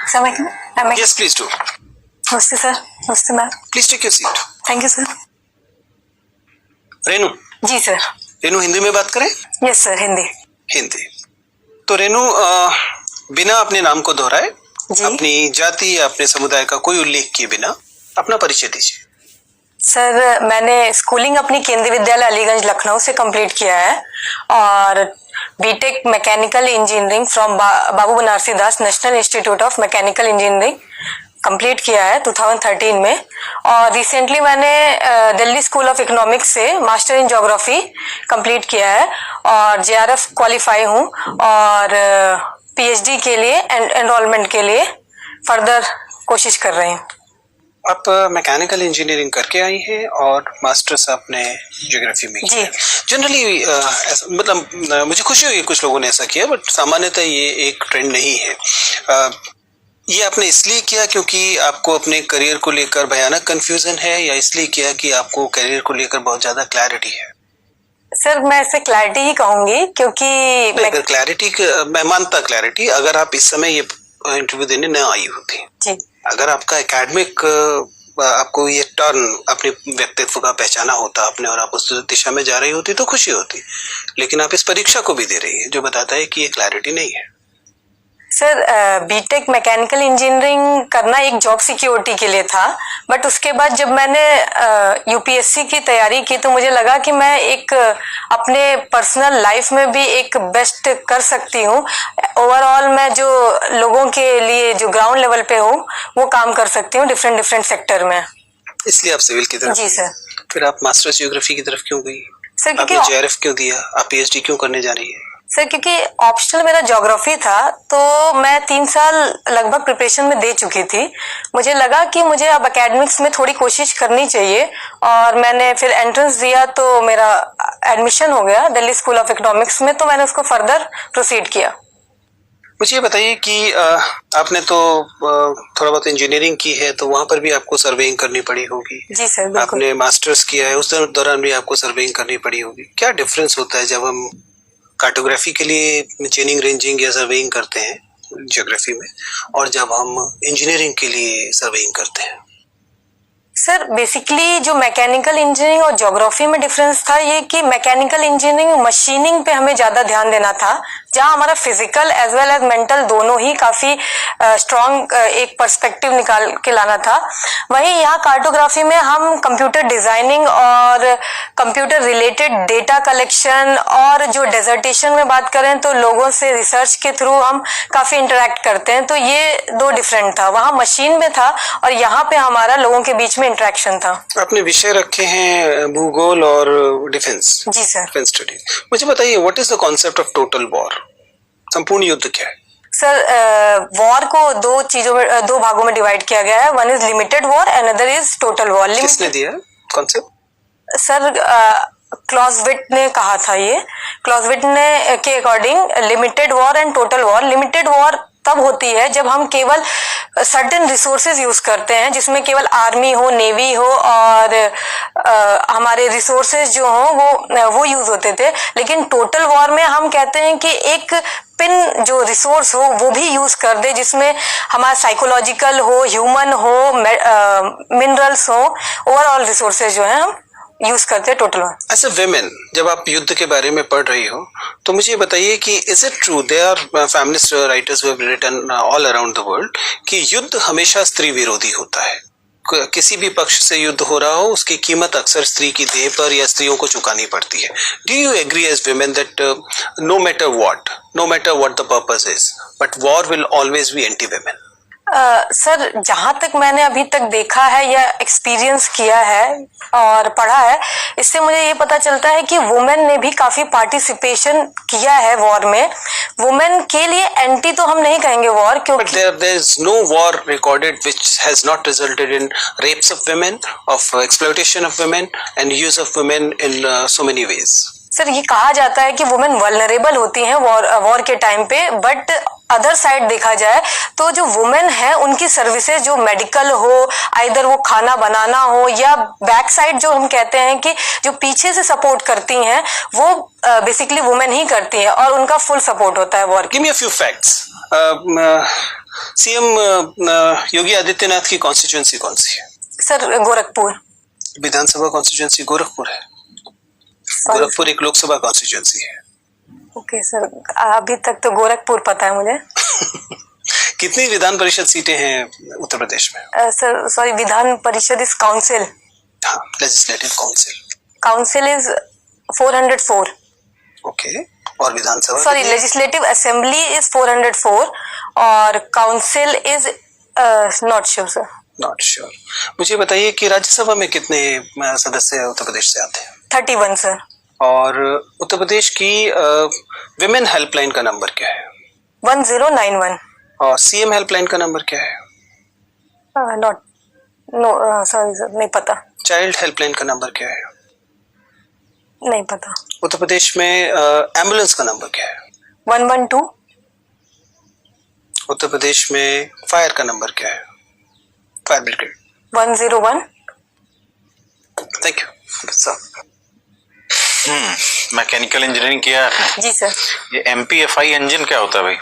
Sir, am I? Yes, please do. नमस्ते sir. नमस्ते ma'am. Please take your seat. Thank you sir. Renu, जी sir. Renu Hindi में बात करें? Yes sir, Hindi. हिंदी। तो रेनू, बिना अपने नाम को दोहराए, अपनी जाति या अपने समुदाय का कोई उल्लेख किए बिना अपना परिचय दीजिए। सर, मैंने स्कूलिंग अपनी केंद्रीय विद्यालय अलीगंज लखनऊ से कंप्लीट किया है और BTech mechanical engineering from Babu Banarasi Das national institute of mechanical engineering complete किया है 2013 में। और रिसेंटली मैंने दिल्ली स्कूल ऑफ इकोनॉमिक्स से मास्टर इन ज्योग्राफी कंप्लीट किया है और जेआरएफ क्वालिफाई हूँ और पीएचडी के लिए एनरोलमेंट के लिए फर्दर कोशिश कर रही हूँ। आप मैकेनिकल इंजीनियरिंग करके आई हैं और मास्टर्स आपने ज्योग्राफी में किया। जनरली मतलब मुझे खुशी हुई कुछ लोगों ने ऐसा किया, बट सामान्यतः ये एक ट्रेंड नहीं है। ये आपने इसलिए किया क्योंकि आपको अपने करियर को लेकर भयानक कंफ्यूजन है, या इसलिए किया कि आपको करियर को लेकर बहुत ज्यादा क्लैरिटी है? सर, मैं इसे क्लैरिटी ही कहूंगी क्योंकि क्लैरिटी मैं मानता क्लैरिटी, अगर आप इस समय ये इंटरव्यू देने न आई होती जी, अगर आपका एकेडमिक आपको ये टर्न अपने व्यक्तित्व का पहचाना होता आपने और आप उस दिशा में जा रही होती तो खुशी होती, लेकिन आप इस परीक्षा को भी दे रही है जो बताता है कि ये क्लैरिटी नहीं है। सर, बीटेक मैकेनिकल इंजीनियरिंग करना एक जॉब सिक्योरिटी के लिए था, बट उसके बाद जब मैंने यूपीएससी की तैयारी की तो मुझे लगा कि मैं एक अपने पर्सनल लाइफ में भी एक बेस्ट कर सकती हूँ। ओवरऑल मैं जो लोगों के लिए जो ग्राउंड लेवल पे हूँ वो काम कर सकती हूँ डिफरेंट सेक्टर में। इसलिए आप सिविल की तरफ? जी सर। फिर आप मास्टर्स ज्योग्राफी की तरफ क्यों गई? सर, आपने जेआरएफ क्यों दिया? आप पीएचडी क्यों करने जा रही है? सर, क्योंकि ऑप्शनल मेरा ज्योग्राफी था तो मैं 3 साल लगभग प्रिपरेशन में दे चुकी थी। मुझे लगा कि मुझे अब एकेडमिक्स में थोड़ी कोशिश करनी चाहिए और मैंने फिर एंट्रेंस दिया तो मेरा एडमिशन हो गया दिल्ली स्कूल ऑफ इकोनॉमिक्स में, तो मैंने उसको फर्दर प्रोसीड किया। मुझे बताइए कि आपने तो थोड़ा बहुत इंजीनियरिंग की है तो वहां पर भी आपको सर्वेइंग करनी पड़ी होगी। जी सर, बिल्कुल। आपने मास्टर्स किया है, उस दौरान भी आपको सर्वेइंग करनी पड़ी होगी। क्या डिफरेंस होता है जब हम कार्टोग्राफी के लिए चेनिंग रेंजिंग या सर्वेइंग करते हैं ज्योग्राफी में, और जब हम इंजीनियरिंग के लिए सर्वेइंग करते हैं? सर, बेसिकली जो मैकेनिकल इंजीनियरिंग और ज्योग्राफी में डिफरेंस था ये कि मैकेनिकल इंजीनियरिंग मशीनिंग पे हमें ज्यादा ध्यान देना था, जहां हमारा physical as well as mental दोनों ही काफी स्ट्रॉन्ग एक पर्सपेक्टिव निकाल के लाना था। वहीं यहाँ कार्टोग्राफी में हम कंप्यूटर डिजाइनिंग और कंप्यूटर रिलेटेड डेटा कलेक्शन और जो डेजर्टेशन में बात करें तो लोगों से रिसर्च के थ्रू हम काफी इंटरेक्ट करते हैं, तो ये दो डिफरेंट था। वहाँ मशीन में था और यहाँ पे हमारा लोगों के बीच में इंटरेक्शन था। आपने विषय रखे हैं भूगोल और डिफेंस। जी सर। Defence studies. मुझे बताइए, what is the concept of total war? संपूर्ण युद्ध क्या है? सर, वॉर को दो भागों में डिवाइड किया गया है। One is limited war and other is total war. किसने दिया कॉन्सेप्ट? सर, क्लॉजविट ने कहा था। ये क्लॉजविट ने के according limited war and total war. Limited war तब होती है जब हम केवल सर्टेन रिसोर्सेज यूज करते हैं, जिसमें केवल आर्मी हो, नेवी हो और हमारे रिसोर्सेज जो हो वो यूज होते थे। लेकिन टोटल वॉर में हम कहते हैं कि एक पिन जो रिसोर्स हो वो भी यूज कर दे, जिसमें हमारा साइकोलॉजिकल हो, ह्यूमन हो, मिनरल्स हो, ओवरऑल रिसोर्सेज जो है हम यूज करते हैं total war. As a women, जब आप युद्ध के बारे में पढ़ रही हो तो मुझे बताइए कि is it true, they are feminist writers who have written all around the world कि युद्ध हमेशा स्त्री विरोधी होता है? किसी भी पक्ष से युद्ध हो रहा हो उसकी कीमत अक्सर स्त्री की देह पर या स्त्रियों को चुकानी पड़ती है। Do you agree as women that no matter what the purpose is, but war will always be anti women? Sir, जहां तक मैंने अभी तक देखा है या एक्सपीरियंस किया है और पढ़ा है, इससे मुझे ये पता चलता है कि वुमेन ने भी काफी पार्टिसिपेशन किया है वॉर में। वुमेन के लिए एंटी तो हम नहीं कहेंगे वॉर, क्योंकि there is no war recorded which has not resulted in rapes of women, of exploitation of women and use of women in so many ways. Sir, ये कहा जाता है कि वुमेन वल्नरेबल होती हैं वॉर के टाइम पे, बट अदर साइड देखा जाए तो जो वुमेन है उनकी सर्विसेज जो मेडिकल हो, आइदर वो खाना बनाना हो या बैक साइड जो हम कहते हैं कि जो पीछे से सपोर्ट करती हैं, वो बेसिकली वुमेन ही करती हैं और उनका फुल सपोर्ट होता है war. Give me a few facts. CM Yogi Adityanath की कॉन्स्टिट्यूंसी कौन सी है? सर गोरखपुर। विधानसभा कॉन्स्टिट्यूंसी गोरखपुर है। गोरखपुर एक लोकसभा कॉन्स्टिट्यूंसी है। ओके सर, अभी तक तो गोरखपुर पता है मुझे। कितनी विधान परिषद सीटें हैं उत्तर प्रदेश में? Sir sorry, Vidhan Parishad is council. हाँ, legislative council. Council is 404। Okay, और विधानसभा? सॉरी, लेजिस्लेटिव असेंबली इज 404 और council is not sure sir. Not sure. मुझे बताइए कि राज्यसभा में कितने सदस्य उत्तर प्रदेश से आते हैं? 31 सर। और उत्तर प्रदेश की विमेन हेल्पलाइन का नंबर क्या है? 1091। और सीएम हेल्पलाइन का नंबर क्या है? नॉट, नो सॉरी सर, नहीं पता। चाइल्ड हेल्पलाइन का नंबर क्या है? नहीं पता। उत्तर प्रदेश में एम्बुलेंस का नंबर क्या है? 112। उत्तर प्रदेश में फायर का नंबर क्या है? Fire brigade. 101। Thank you. Mechanical engineering किया है आपने? जी सर। ये MPFI इंजन क्या होता है भाई?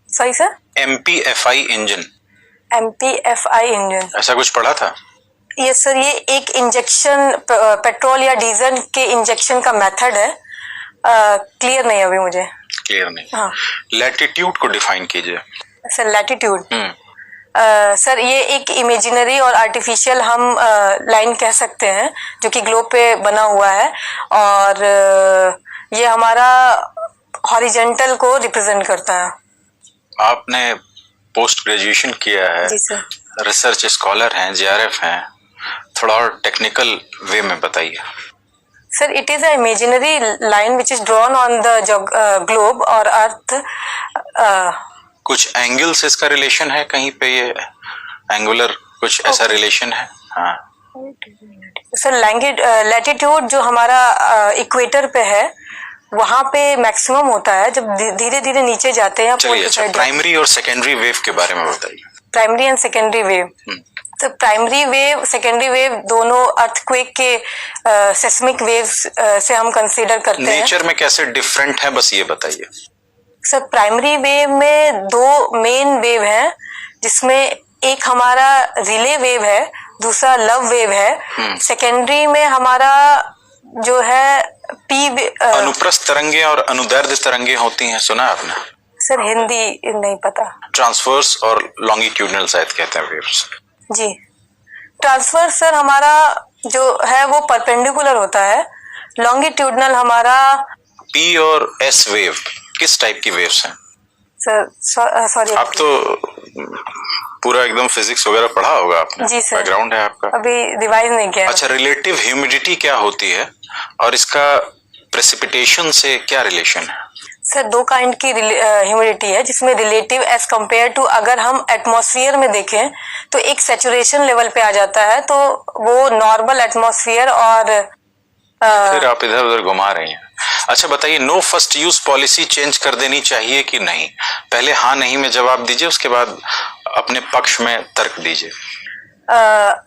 Sorry sir? MPFI engine, MPFI engine. ऐसा कुछ पढ़ा था? यस सर, ये एक इंजेक्शन, पेट्रोल या डीजल के इंजेक्शन का मेथड है। क्लियर नहीं है अभी मुझे। क्लियर नहीं। हाँ। लैटिट्यूड को डिफाइन कीजिए। सर लैटिट्यूड, सर ये एक इमेजिनरी और आर्टिफिशियल हम लाइन कह सकते हैं जो कि ग्लोब पे बना हुआ है, और ये हमारा हॉरिजेंटल को रिप्रेजेंट करता है। आपने पोस्ट ग्रेजुएशन किया है? जी सर। रिसर्च स्कॉलर हैं, JRF हैं, थोड़ा और टेक्निकल वे में बताइए। Sir it is a imaginary line which is drawn on the globe और अर्थ। कुछ एंगल से इसका रिलेशन है कहीं पे? ये एंगुलर कुछ ऐसा रिलेशन है? हाँ। सर लैटिट्यूड जो हमारा इक्वेटर पे है वहां पे मैक्सिमम होता है, जब धीरे धीरे नीचे जाते हैं। चलिए, अच्छा प्राइमरी और सेकेंडरी वेव के बारे में बताइए। Primary and secondary wave. तो प्राइमरी वेव, सेकेंडरी वेव दोनों अर्थक्वेक के सेस्मिक वेव्स से हम कंसीडर करते हैं। नेचर में कैसे डिफरेंट है, बस ये बताइए। सर प्राइमरी वेव में दो मेन वेव हैं, जिसमें एक हमारा रिले वेव है, दूसरा लव वेव है। सेकेंडरी में हमारा जो है अनुप्रस्थ तरंगे और अनुदैर्ध्य तरंगे होती हैं, सुना आपने? सर हिंदी नहीं पता। ट्रांसवर्स और लॉन्गिट्यूडनल शायद कहते हैं वेव्स। जी, ट्रांसवर्स सर हमारा जो है वो परपेंडिकुलर होता है, लॉन्गिट्यूडनल हमारा। P और S वेव किस टाइप की वेव्स हैं? सर सॉरी, आप तो पूरा एकदम फिजिक्स वगैरह पढ़ा होगा आपने। जी सर, बैकग्राउंड है आपका। अभी रिवाइज नहीं किया। अच्छा, रिलेटिव ह्यूमिडिटी क्या होती है और इसका प्रेसिपिटेशन से क्या रिलेशन है? सर दो काइंड की ह्यूमिडिटी है, जिसमें रिलेटिव एज कंपेयर टू अगर हम एटमॉस्फेयर में देखें तो एक सैचुरेशन लेवल पे आ जाता है, तो वो नॉर्मल एटमॉस्फेयर और फिर आप इधर उधर घुमा रही हैं। अच्छा बताइए, no first use policy change कर देनी चाहिए कि नहीं? पहले हाँ नहीं में जवाब दीजिए, उसके बाद अपने पक्ष में तर्क दीजिए।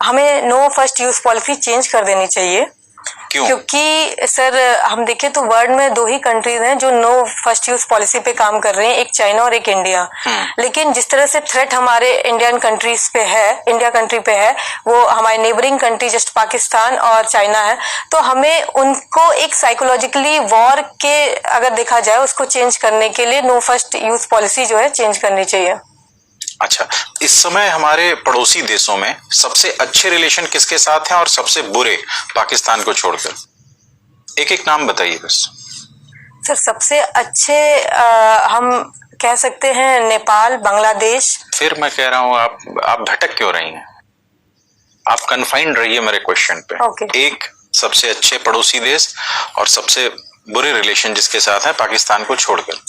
हमें no first use policy change कर देनी चाहिए। क्यों? क्योंकि सर हम देखें तो वर्ल्ड में दो ही कंट्रीज हैं जो नो फर्स्ट यूज पॉलिसी पे काम कर रहे हैं, एक चाइना और एक इंडिया। लेकिन जिस तरह से थ्रेट हमारे इंडियन कंट्रीज पे है, इंडिया कंट्री पे है, वो हमारे नेबरिंग कंट्री जस्ट पाकिस्तान और चाइना है, तो हमें उनको एक साइकोलॉजिकली वॉर के अगर देखा जाए उसको चेंज करने के लिए नो फर्स्ट यूज पॉलिसी जो है चेंज करनी चाहिए। अच्छा, इस समय हमारे पड़ोसी देशों में सबसे अच्छे रिलेशन किसके साथ हैं और सबसे बुरे पाकिस्तान को छोड़कर? एक एक नाम बताइए बस। सर सबसे अच्छे हम कह सकते हैं नेपाल, बांग्लादेश। फिर मैं कह रहा हूँ आप भटक क्यों रही हैं? आप कन्फाइंड रहिए मेरे क्वेश्चन पे। Okay. एक सबसे अच्छे पड़ोसी देश और सबसे बुरे रिलेशन जिसके साथ है पाकिस्तान को छोड़कर।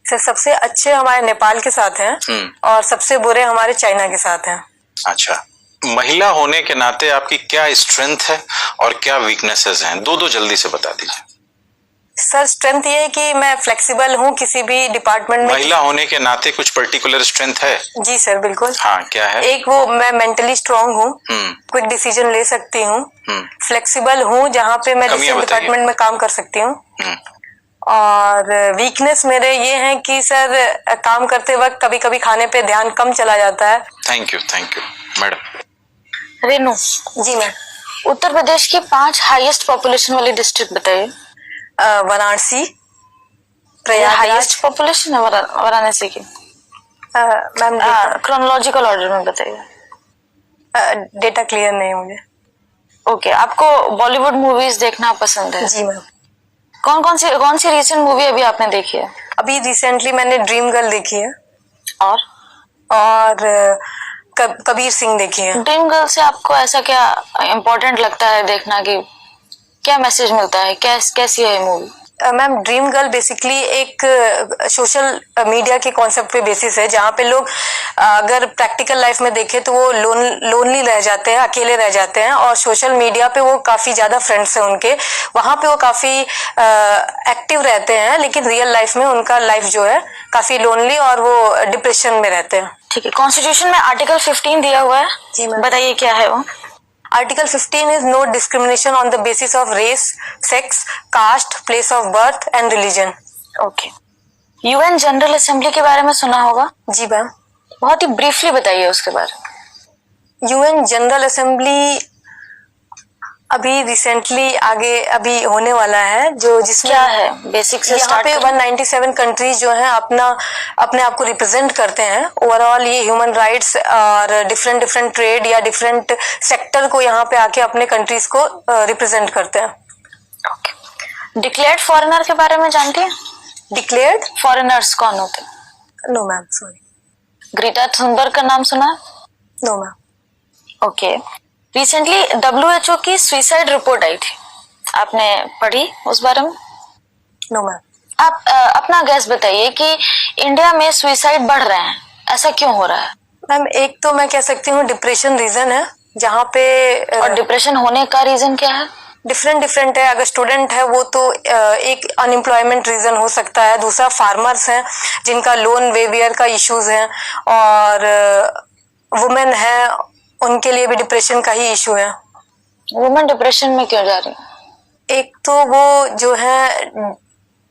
सर सबसे अच्छे हमारे नेपाल के साथ हैं और सबसे बुरे हमारे चाइना के साथ हैं। अच्छा, महिला होने के नाते आपकी क्या स्ट्रेंथ है और क्या वीकनेसेस हैं? दो जल्दी से बता दीजिए। सर स्ट्रेंथ ये है कि मैं फ्लेक्सिबल हूँ किसी भी डिपार्टमेंट में। महिला होने के नाते कुछ पर्टिकुलर स्ट्रेंथ है? जी सर बिल्कुल। हाँ, क्या है? एक वो मैं मेंटली स्ट्रांग हूँ, क्विक डिसीजन ले सकती हूँ, फ्लेक्सिबल हूँ, जहाँ पे मैं डिफरेंट डिपार्टमेंट में काम कर सकती हूँ। और वीकनेस मेरे ये है कि सर काम करते वक्त कभी कभी खाने पे ध्यान कम चला जाता है। Thank you madam. रेनू, जी मैम। उत्तर प्रदेश की 5 हाईएस्ट पॉपुलेशन वाली डिस्ट्रिक्ट बताइए। वाराणसी, प्रयागराज। हाईएस्ट पॉपुलेशन है वाराणसी की? मैम क्रोनोलॉजिकल ऑर्डर में बताइए। डेटा क्लियर नहीं है मुझे। ओके, आपको बॉलीवुड मूवीज देखना पसंद है? जी मैम। कौन सी रिसेंट मूवी अभी आपने देखी है? अभी रिसेंटली मैंने ड्रीम गर्ल देखी है और कबीर सिंह देखी है। ड्रीम गर्ल से आपको ऐसा क्या इम्पोर्टेंट लगता है देखना, कि क्या मैसेज मिलता है, कैसी है movie? Ma'am dream girl basically एक सोशल मीडिया के कॉन्सेप्ट पे बेसिस है, जहाँ पे लोग अगर प्रैक्टिकल लाइफ में देखें तो वो लोनली रह जाते हैं, अकेले रह जाते हैं, और सोशल मीडिया पे वो काफी ज्यादा फ्रेंड्स हैं उनके, वहां पे वो काफी एक्टिव रहते हैं, लेकिन रियल लाइफ में उनका लाइफ जो है काफी लोनली और वो डिप्रेशन में रहते हैं। ठीक है, कॉन्स्टिट्यूशन में आर्टिकल 15 दिया हुआ है। जी मैम। बताइए क्या है वो? Article 15 is no discrimination on the basis of race, sex, caste, place of birth and religion. Okay. UN general assembly के बारे में सुना होगा? जी मैम। बहुत ही ब्रीफली बताइए उसके बारे में। यूएन जनरल असेंबली अभी रिसेंटली आगे अभी होने वाला है, जो जिसमें क्या है बेसिक से यहाँ पे 197 कंट्रीज जो हैं अपने आप को रिप्रेजेंट करते हैं। ओवरऑल ये ह्यूमन राइट्स और डिफरेंट ट्रेड या डिफरेंट सेक्टर को यहाँ पे आके अपने कंट्रीज को रिप्रेजेंट करते हैं। डिक्लेयर्ड फॉरेनर के बारे में जानती हैं? डिक्लेयर्ड फॉरेनर्स कौन होते हैं? No ma'am, sorry. Greta Thunberg का नाम सुना है? No ma'am. Okay. Recently WHO की सुसाइड रिपोर्ट आई थी, आपने पढ़ी उस बारे में? No ma'am. आप अपना गैस बताइए कि इंडिया में सुसाइड बढ़ रहे हैं, ऐसा क्यों हो रहा है? मैम एक तो मैं कह सकती हूँ डिप्रेशन रीजन है, जहाँ पे और डिप्रेशन होने का रीजन क्या है? डिफरेंट है। अगर स्टूडेंट है वो तो एक अनएम्प्लॉयमेंट रीजन हो सकता है, दूसरा फार्मर्स हैं जिनका लोन वेवियर का इश्यूज है, और वुमेन है उनके लिए भी डिप्रेशन का ही इशू है। वुमेन डिप्रेशन में क्यों जा रही है? एक तो वो जो है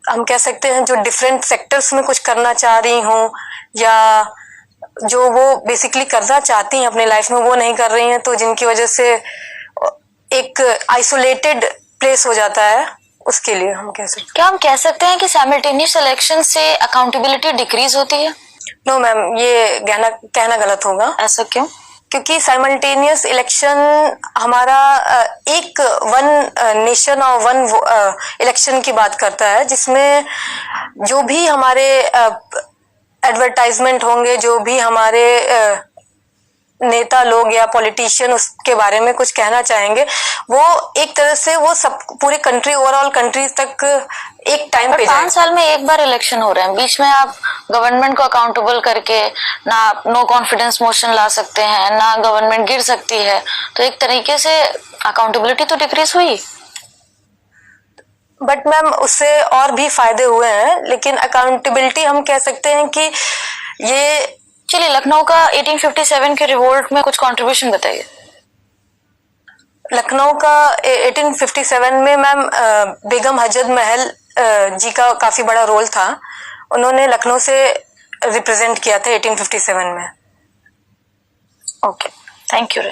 हम कह सकते हैं जो डिफरेंट सेक्टर्स में कुछ करना चाह रही हूँ, या जो वो बेसिकली करना चाहती हैं अपने लाइफ में वो नहीं कर रही हैं, तो जिनकी वजह से एक आइसोलेटेड प्लेस हो जाता है, उसके लिए हम कह सकते हैं। क्या हम कह सकते हैं कि साइमल्टेनियस इलेक्शन से अकाउंटेबिलिटी डिक्रीज होती है? नो मैम, ये कहना गलत होगा। ऐसा क्यों? क्योंकि साइमल्टेनियस इलेक्शन हमारा एक वन नेशन और वन इलेक्शन की बात करता है, जिसमें जो भी हमारे एडवर्टाइजमेंट होंगे, जो भी हमारे नेता लोग या पॉलिटिशियन उसके बारे में कुछ कहना चाहेंगे, वो एक तरह से वो सब पूरे कंट्री ओवरऑल कंट्रीज तक एक टाइम पे 5 साल में एक बार इलेक्शन हो रहे हैं, बीच में आप गवर्नमेंट को अकाउंटेबल करके ना आप नो कॉन्फिडेंस मोशन ला सकते हैं, ना गवर्नमेंट गिर सकती है, तो एक तरीके से अकाउंटेबिलिटी तो डिक्रीज हुई। बट मैम उससे और भी फायदे हुए हैं, लेकिन अकाउंटेबिलिटी हम कह सकते हैं कि ये चलिए, लखनऊ का 1857 के रिवोल्ट में कुछ कंट्रीब्यूशन बताइए। लखनऊ का 1857 में मैम बेगम हजरत महल जी का काफी बड़ा रोल था। उन्होंने लखनऊ से रिप्रेजेंट किया था 1857 में। Okay, thank you.